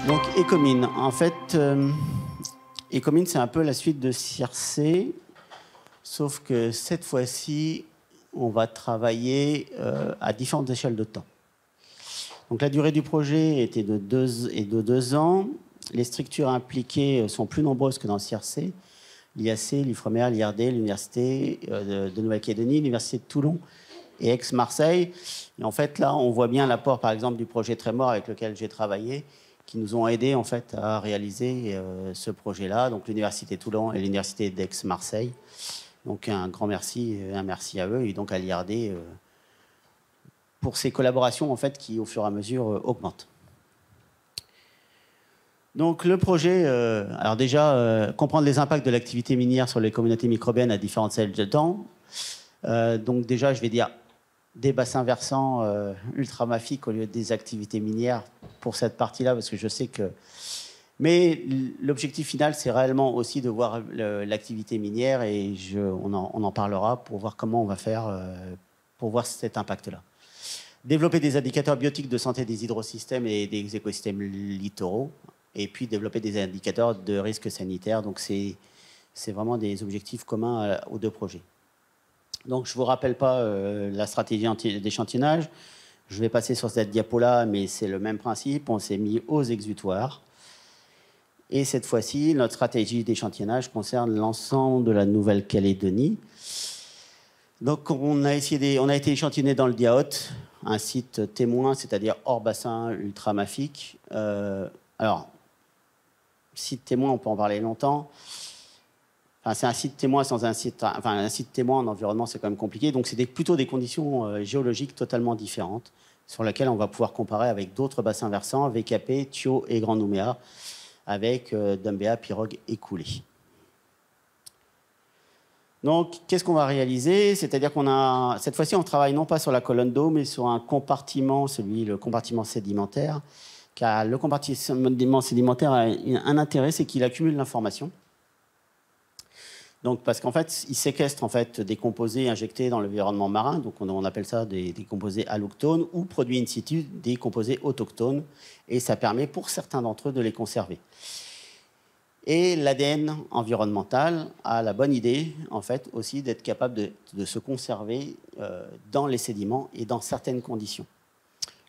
Donc Ecomine, en fait, Ecomine c'est un peu la suite de Circe, sauf que cette fois-ci, on va travailler à différentes échelles de temps. Donc la durée du projet était de 2 ans. Les structures impliquées sont plus nombreuses que dans Circe. L'IAC, l'IFREMER, l'IRD, l'Université de Nouvelle-Calédonie, l'Université de Toulon et Aix-Marseille. Et en fait, là, on voit bien l'apport, par exemple, du projet Trémor avec lequel j'ai travaillé, qui nous ont aidés en fait, à réaliser ce projet-là. Donc l'Université de Toulon et l'Université d'Aix-Marseille. Donc un grand merci, un merci à eux et donc à l'IRD pour ces collaborations en fait, qui, au fur et à mesure, augmentent. Donc le projet, alors déjà, comprendre les impacts de l'activité minière sur les communautés microbiennes à différentes échelles de temps. Donc déjà, je vais dire des bassins versants ultramafiques au lieu des activités minières pour cette partie-là, parce que je sais que... Mais l'objectif final, c'est réellement aussi de voir l'activité minière et on en parlera pour voir comment on va faire pour voir cet impact-là. Développer des indicateurs biotiques de santé des hydrosystèmes et des écosystèmes littoraux, et puis développer des indicateurs de risque sanitaire. Donc c'est vraiment des objectifs communs aux deux projets. Donc je ne vous rappelle pas la stratégie d'échantillonnage. Je vais passer sur cette diapo-là, mais c'est le même principe. On s'est mis aux exutoires. Et cette fois-ci, notre stratégie d'échantillonnage concerne l'ensemble de la Nouvelle-Calédonie. Donc on a été échantillonné dans le Diaote, un site témoin, c'est-à-dire hors bassin ultramafique. Alors, site témoin, on peut en parler longtemps. Enfin, c'est un site témoin sans un site... Enfin, un site témoin en environnement, c'est quand même compliqué. Donc, c'est plutôt des conditions géologiques totalement différentes sur lesquelles on va pouvoir comparer avec d'autres bassins versants, VKP, Thio et Grand Nouméa, avec Dumbéa, Pirogue et Coulé. Donc, qu'est-ce qu'on va réaliser? C'est-à-dire qu'on a... Cette fois-ci, on travaille non pas sur la colonne d'eau, mais sur un compartiment, le compartiment sédimentaire. Car le compartiment sédimentaire a un intérêt, c'est qu'il accumule l'information. Donc, parce qu'en fait, il séquestre en fait, des composés injectés dans l'environnement marin, donc on appelle ça des composés allochtones, ou produit in situ des composés autochtones, et ça permet pour certains d'entre eux de les conserver. Et l'ADN environnemental a la bonne idée, en fait, aussi d'être capable de se conserver dans les sédiments et dans certaines conditions.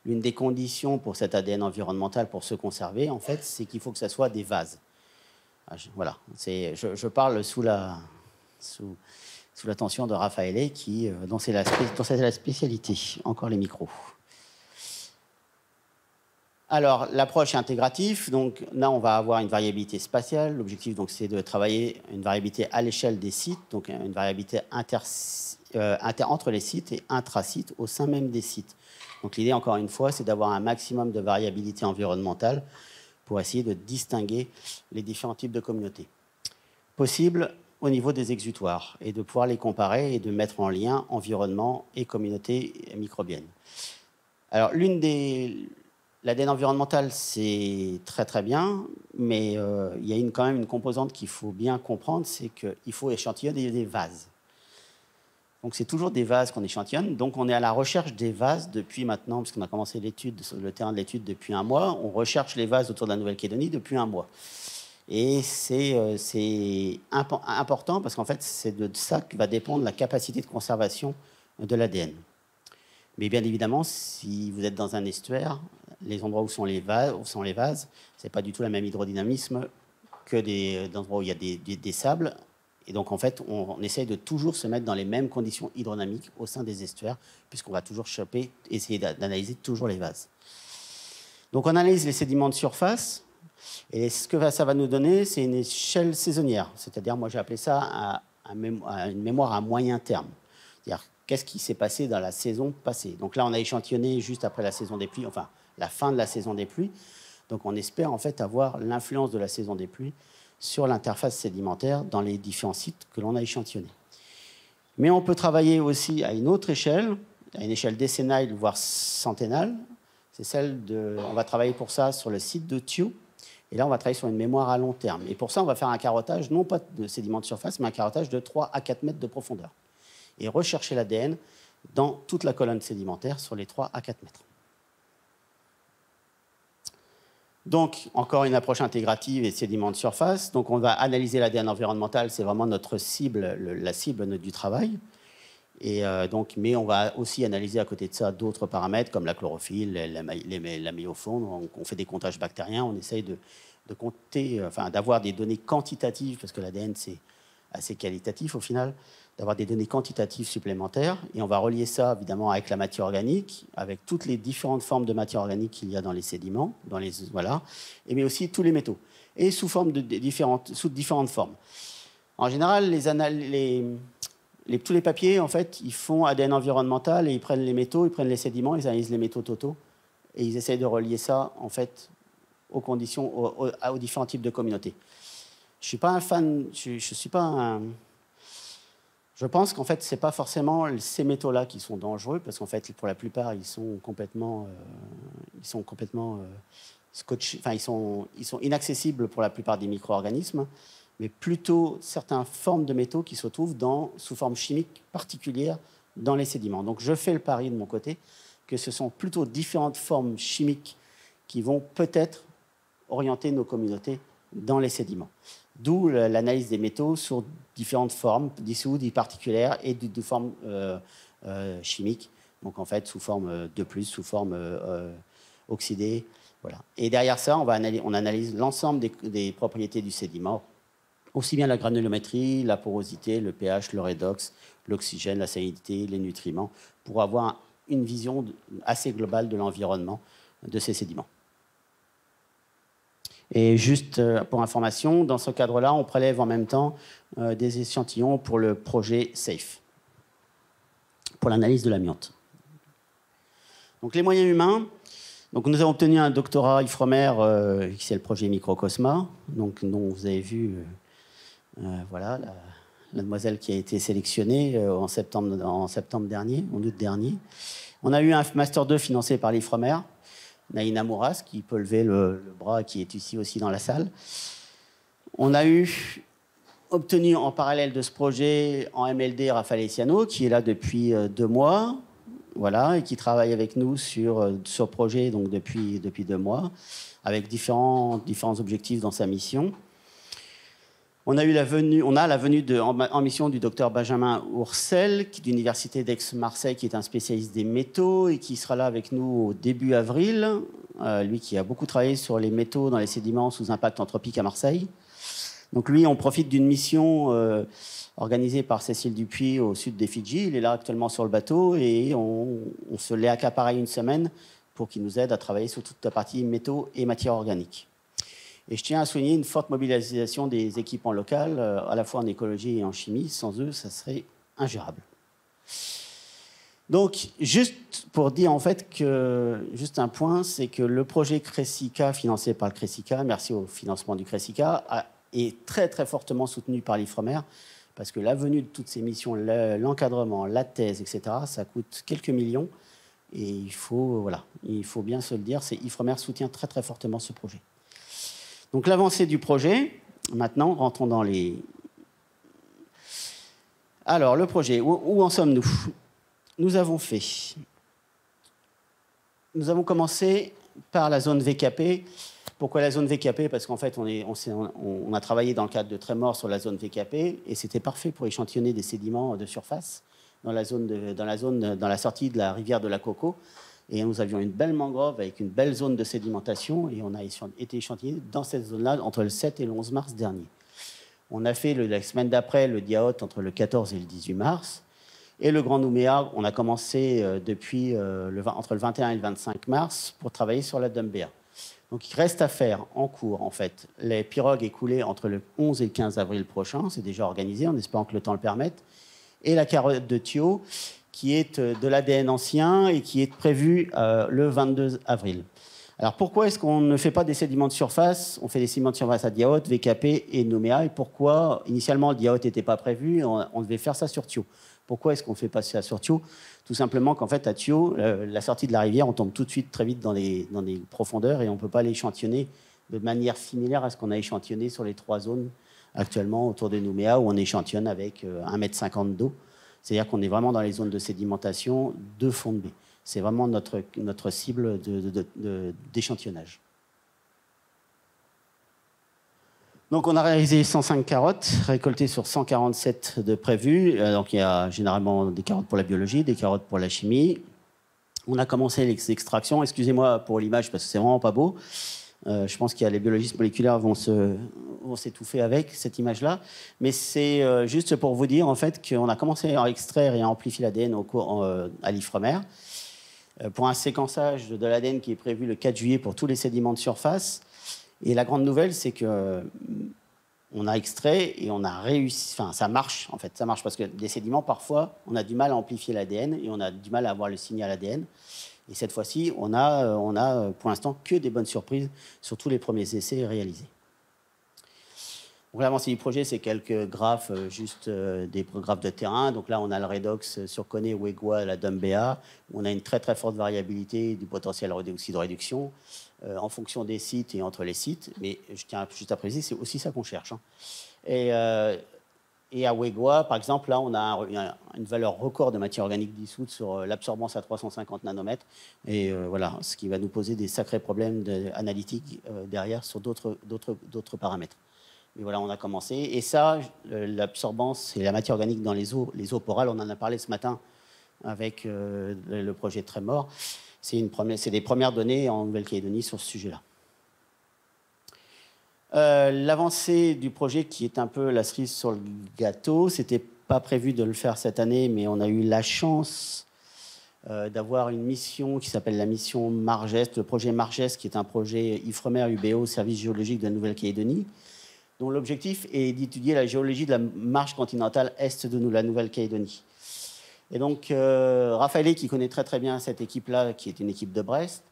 L'une des conditions pour cet ADN environnemental pour se conserver, en fait, c'est qu'il faut que ça soit des vases. Voilà, je parle sous l'attention de Raphaël, dont c'est la spécialité. Encore les micros. Alors, l'approche est intégrative. Donc là, on va avoir une variabilité spatiale. L'objectif, c'est de travailler une variabilité à l'échelle des sites, donc une variabilité entre les sites et intra-sites au sein même des sites. Donc l'idée, encore une fois, c'est d'avoir un maximum de variabilité environnementale pour essayer de distinguer les différents types de communautés. Possible au niveau des exutoires et de pouvoir les comparer et de mettre en lien environnement et communauté microbienne. Alors, l'ADN environnemental, c'est très très bien, mais il y a quand même une composante qu'il faut bien comprendre, c'est qu'il faut échantillonner des vases. Donc c'est toujours des vases qu'on échantillonne. Donc on est à la recherche des vases depuis maintenant, parce qu'on a commencé l'étude sur le terrain de l'étude depuis 1 mois. On recherche les vases autour de la Nouvelle-Calédonie depuis 1 mois. Et c'est important parce qu'en fait, c'est de ça que va dépendre la capacité de conservation de l'ADN. Mais bien évidemment, si vous êtes dans un estuaire, les endroits où sont les vases, ce n'est pas du tout le même hydrodynamisme que des endroits où il y a des sables. Et donc, en fait, on essaye de toujours se mettre dans les mêmes conditions hydrodynamiques au sein des estuaires, puisqu'on va toujours essayer d'analyser toujours les vases. Donc, on analyse les sédiments de surface. Et ce que ça va nous donner, c'est une échelle saisonnière. C'est-à-dire, moi, j'ai appelé ça une mémoire à moyen terme. C'est-à-dire, qu'est-ce qui s'est passé dans la saison passée. Donc là, on a échantillonné juste après la saison des pluies, enfin, la fin de la saison des pluies. Donc, on espère, en fait, avoir l'influence de la saison des pluies sur l'interface sédimentaire dans les différents sites que l'on a échantillonnés. Mais on peut travailler aussi à une autre échelle, à une échelle décennale, voire centennale. C'est on va travailler pour ça sur le site de Thio. Et là, on va travailler sur une mémoire à long terme. Et pour ça, on va faire un carottage, non pas de sédiments de surface, mais un carottage de 3 à 4 mètres de profondeur. Et rechercher l'ADN dans toute la colonne sédimentaire sur les 3 à 4 mètres. Donc, encore une approche intégrative et sédiments de surface. Donc, on va analyser l'ADN environnemental, c'est vraiment notre cible, la cible du travail. Et mais on va aussi analyser à côté de ça d'autres paramètres comme la chlorophylle, la méiofaune. Donc, on fait des comptages bactériens, on essaye de compter, enfin, d'avoir des données quantitatives, parce que l'ADN, c'est assez qualitatif au final, d'avoir des données quantitatives supplémentaires. Et on va relier ça, évidemment, avec la matière organique, avec toutes les différentes formes de matière organique qu'il y a dans les sédiments, voilà, mais aussi tous les métaux, et sous différentes formes. En général, tous les papiers, en fait, ils font ADN environnemental et ils prennent les métaux, ils prennent les sédiments, ils analysent les métaux totaux, et ils essayent de relier ça, en fait, aux conditions, aux différents types de communautés. Je ne suis pas un fan, je pense qu'en fait, ce n'est pas forcément ces métaux-là qui sont dangereux, parce qu'en fait, pour la plupart, ils sont complètement scotchés, enfin, ils sont inaccessibles pour la plupart des micro-organismes, mais plutôt certaines formes de métaux qui se trouvent sous forme chimique particulière dans les sédiments. Donc, je fais le pari de mon côté que ce sont plutôt différentes formes chimiques qui vont peut-être orienter nos communautés dans les sédiments. D'où l'analyse des métaux sur différentes formes, dissous, particulières et de formes chimiques. Donc en fait, sous forme de+, sous forme oxydée. Voilà. Et derrière ça, on analyse l'ensemble des propriétés du sédiment, aussi bien la granulométrie, la porosité, le pH, le redox, l'oxygène, la salinité, les nutriments, pour avoir une vision assez globale de l'environnement de ces sédiments. Et juste pour information, dans ce cadre-là, on prélève en même temps des échantillons pour le projet SAFE, pour l'analyse de l'amiante. Donc les moyens humains, donc nous avons obtenu un doctorat Ifremer, qui c'est le projet Microcosma, donc dont vous avez vu voilà, la demoiselle qui a été sélectionnée en septembre dernier, en août dernier. On a eu un Master 2 financé par l'Ifremer, Naïna Mouras, qui peut lever le bras, qui est ici aussi dans la salle. On a obtenu en parallèle de ce projet en MLD Raphaël Essiano, qui est là depuis 2 mois, voilà, et qui travaille avec nous sur ce projet donc depuis 2 mois, avec différents objectifs dans sa mission. On a la venue en mission du docteur Benjamin Oursel, de l'Université d'Aix-Marseille, qui est un spécialiste des métaux et qui sera là avec nous au début avril. Lui qui a beaucoup travaillé sur les métaux dans les sédiments sous impact anthropique à Marseille. Donc lui, on profite d'une mission organisée par Cécile Dupuis au sud des Fidji. Il est là actuellement sur le bateau et on se l'est accaparé une semaine pour qu'il nous aide à travailler sur toute la partie métaux et matières organiques. Et je tiens à souligner une forte mobilisation des équipements locales, à la fois en écologie et en chimie. Sans eux, ça serait ingérable. Donc, juste pour dire en fait que, juste un point, c'est que le projet Cressica, financé par le Cressica, merci au financement du Cressica, est très très fortement soutenu par l'Ifremer, parce que la venue de toutes ces missions, l'encadrement, la thèse, etc., ça coûte quelques millions. Et il faut bien se le dire, l'Ifremer soutient très très fortement ce projet. Donc l'avancée du projet, maintenant, rentrons dans les... Alors, le projet, où en sommes-nous? Nous avons commencé par la zone VKP. Pourquoi la zone VKP? Parce qu'en fait, on a travaillé dans le cadre de Trémor sur la zone VKP, et c'était parfait pour échantillonner des sédiments de surface dans la sortie de la rivière de la Coco. Et nous avions une belle mangrove avec une belle zone de sédimentation, et on a été échantillonné dans cette zone-là entre le 7 et le 11 mars dernier. On a fait la semaine d'après le Diaote entre le 14 et le 18 mars. Et le Grand Nouméa, on a commencé entre le 21 et le 25 mars pour travailler sur la Dumbéa. Donc il reste à faire en cours, en fait. Les pirogues écoulées entre le 11 et le 15 avril prochain, c'est déjà organisé, en espérant que le temps le permette. Et la carotte de Thio, qui est de l'ADN ancien et qui est prévue le 22 avril. Alors pourquoi est-ce qu'on ne fait pas des sédiments de surface? On fait des sédiments de surface à Diaote, VKP et Nouméa. Et pourquoi, initialement, le Diaote n'était pas prévu, on devait faire ça sur Thio. Pourquoi est-ce qu'on fait pas ça sur Thio? Tout simplement qu'en fait, à Thio, la sortie de la rivière, on tombe tout de suite très vite dans les profondeurs et on ne peut pas l'échantillonner de manière similaire à ce qu'on a échantillonné sur les 3 zones actuellement autour de Nouméa, où on échantillonne avec 1,50 m d'eau. C'est-à-dire qu'on est vraiment dans les zones de sédimentation de fond de baie. C'est vraiment notre cible d'échantillonnage. Donc on a réalisé 105 carottes, récoltées sur 147 de prévues. Donc il y a généralement des carottes pour la biologie, des carottes pour la chimie. On a commencé les extractions. Excusez-moi pour l'image parce que c'est vraiment pas beau. Je pense qu'il y a les biologistes moléculaires vont s'étouffer avec cette image-là. Mais c'est juste pour vous dire en fait qu'on a commencé à extraire et à amplifier l'ADN à l'Ifremer pour un séquençage de l'ADN qui est prévu le 4 juillet pour tous les sédiments de surface. Et la grande nouvelle, c'est que on a extrait et on a réussi. Enfin, ça marche en fait. Ça marche parce que des sédiments, parfois, on a du mal à amplifier l'ADN et on a du mal à avoir le signal ADN. Et cette fois-ci, on a pour l'instant que des bonnes surprises sur tous les premiers essais réalisés. Donc l'avancée du projet, c'est quelques graphes, juste des graphes de terrain. Donc là, on a le redox sur Koné, Wegwa, la Dumbéa. On a une très très forte variabilité du potentiel de réduction en fonction des sites et entre les sites. Mais je tiens juste à préciser, c'est aussi ça qu'on cherche. Hein. Et à Wegwa, par exemple, là, on a une valeur record de matière organique dissoute sur l'absorbance à 350 nanomètres. Et voilà, ce qui va nous poser des sacrés problèmes analytiques derrière sur d'autres paramètres. Mais voilà, on a commencé. Et ça, l'absorbance et la matière organique dans les eaux porales, on en a parlé ce matin avec le projet Trémor. C'est des premières données en Nouvelle-Calédonie sur ce sujet-là. L'avancée du projet qui est un peu la cerise sur le gâteau, c'était pas prévu de le faire cette année, mais on a eu la chance d'avoir une mission qui s'appelle la mission Margest, le projet Margest, qui est un projet Ifremer UBO, service géologique de la Nouvelle-Calédonie, dont l'objectif est d'étudier la géologie de la marge continentale est de la Nouvelle-Calédonie. Et donc, Raphaël, qui connaît très très bien cette équipe-là, qui est une équipe de Brest,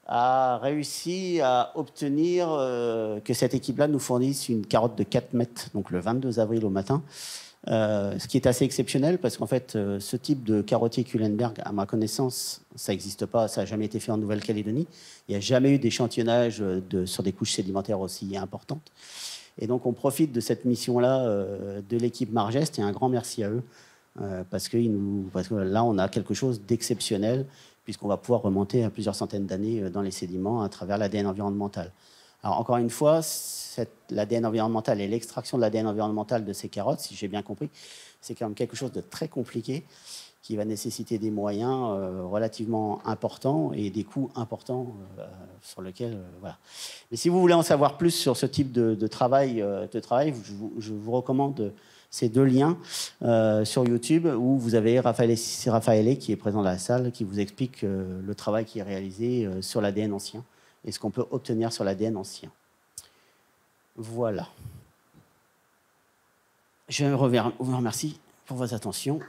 a réussi à obtenir que cette équipe-là nous fournisse une carotte de 4 mètres, donc le 22 avril au matin, ce qui est assez exceptionnel parce qu'en fait, ce type de carottier Kuhlenberg, à ma connaissance, ça n'existe pas, ça n'a jamais été fait en Nouvelle-Calédonie. Il n'y a jamais eu d'échantillonnage sur des couches sédimentaires aussi importantes. Et donc, on profite de cette mission-là de l'équipe Margest et un grand merci à eux parce que là, on a quelque chose d'exceptionnel puisqu'on va pouvoir remonter à plusieurs centaines d'années dans les sédiments à travers l'ADN environnemental. Alors, encore une fois, l'ADN environnemental et l'extraction de l'ADN environnemental de ces carottes, si j'ai bien compris, c'est quand même quelque chose de très compliqué qui va nécessiter des moyens relativement importants et des coûts importants sur lesquels... voilà. Mais si vous voulez en savoir plus sur ce type de travail, je vous recommande ces deux liens sur YouTube où vous avez Raphaël qui est présent dans la salle, qui vous explique le travail qui est réalisé sur l'ADN ancien et ce qu'on peut obtenir sur l'ADN ancien. Voilà. Je vous remercie pour votre attention.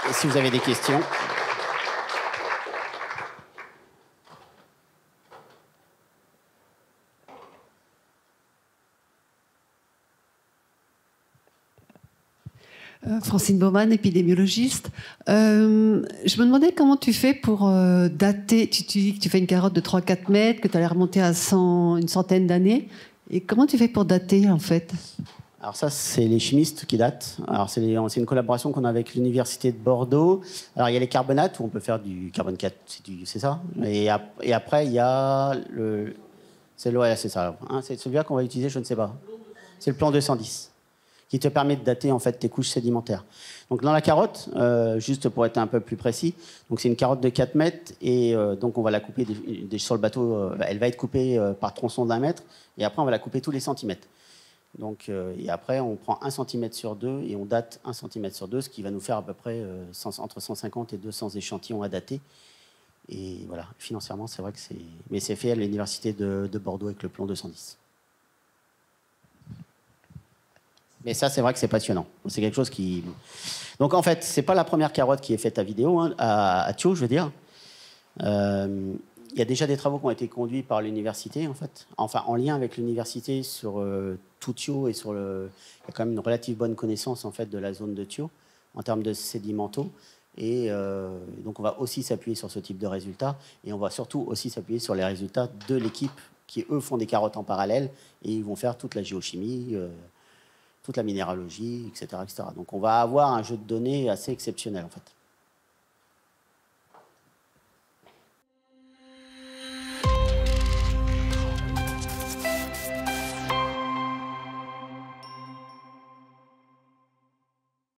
Et si vous avez des questions... Francine Baumann, épidémiologiste. Je me demandais comment tu fais pour dater. Tu dis que tu fais une carotte de 3-4 mètres, que tu allais remonter à une centaine d'années. Et comment tu fais pour dater, en fait? Alors ça, c'est les chimistes qui datent. Alors c'est une collaboration qu'on a avec l'Université de Bordeaux. Alors il y a les carbonates, où on peut faire du carbone 4, c'est ça. Et après, il y a c'est ça. Hein, c'est celui-là qu'on va utiliser, je ne sais pas. C'est le plan 210. Qui te permet de dater en fait tes couches sédimentaires. Donc dans la carotte, juste pour être un peu plus précis, donc c'est une carotte de 4 mètres et donc on va la couper sur le bateau. Elle va être coupée par tronçon d'1 mètre et après on va la couper tous les centimètres. Donc et après on prend 1 cm sur 2 et on date 1 cm sur 2, ce qui va nous faire à peu près entre 150 et 200 échantillons à dater. Et voilà, financièrement c'est vrai que c'est, mais c'est fait à l'université de Bordeaux avec le plan 210. Mais ça, c'est vrai que c'est passionnant. C'est quelque chose qui... Donc, en fait, c'est pas la première carotte qui est faite à vidéo, hein, à Thio, je veux dire. Il y a déjà des travaux qui ont été conduits par l'université, en fait. Enfin, en lien avec l'université sur tout Thio et sur le... Il y a quand même une relative bonne connaissance, en fait, de la zone de Thio en termes de sédimentaux. Et donc, on va aussi s'appuyer sur ce type de résultats. Et on va surtout aussi s'appuyer sur les résultats de l'équipe qui, eux, font des carottes en parallèle. Et ils vont faire toute la géochimie... toute la minéralogie, etc., etc. Donc on va avoir un jeu de données assez exceptionnel en fait.